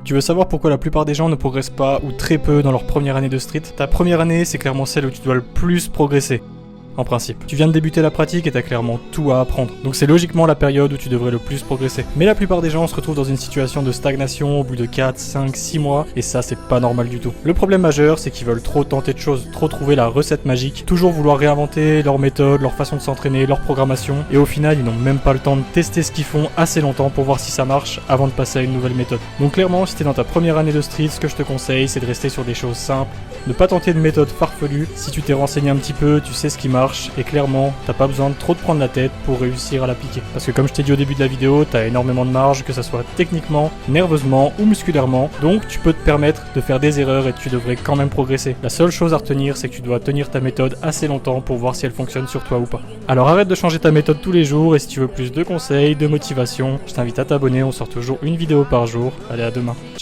Tu veux savoir pourquoi la plupart des gens ne progressent pas ou très peu dans leur première année de street? Ta première année, c'est clairement celle où tu dois le plus progresser. En principe. Tu viens de débuter la pratique et t'as clairement tout à apprendre. Donc c'est logiquement la période où tu devrais le plus progresser. Mais la plupart des gens se retrouvent dans une situation de stagnation au bout de 4, 5, 6 mois et ça c'est pas normal du tout. Le problème majeur c'est qu'ils veulent trop tenter de choses, trop trouver la recette magique, toujours vouloir réinventer leur méthode, leur façon de s'entraîner, leur programmation et au final ils n'ont même pas le temps de tester ce qu'ils font assez longtemps pour voir si ça marche avant de passer à une nouvelle méthode. Donc clairement si t'es dans ta première année de street, ce que je te conseille c'est de rester sur des choses simples, ne pas tenter de méthodes farfelues. Si tu t'es renseigné un petit peu, tu sais ce qui marche. Et clairement, t'as pas besoin de trop te prendre la tête pour réussir à l'appliquer. Parce que comme je t'ai dit au début de la vidéo, t'as énormément de marge, que ça soit techniquement, nerveusement ou musculairement. Donc tu peux te permettre de faire des erreurs et tu devrais quand même progresser. La seule chose à retenir, c'est que tu dois tenir ta méthode assez longtemps pour voir si elle fonctionne sur toi ou pas. Alors arrête de changer ta méthode tous les jours et si tu veux plus de conseils, de motivation, je t'invite à t'abonner, on sort toujours une vidéo par jour. Allez, à demain.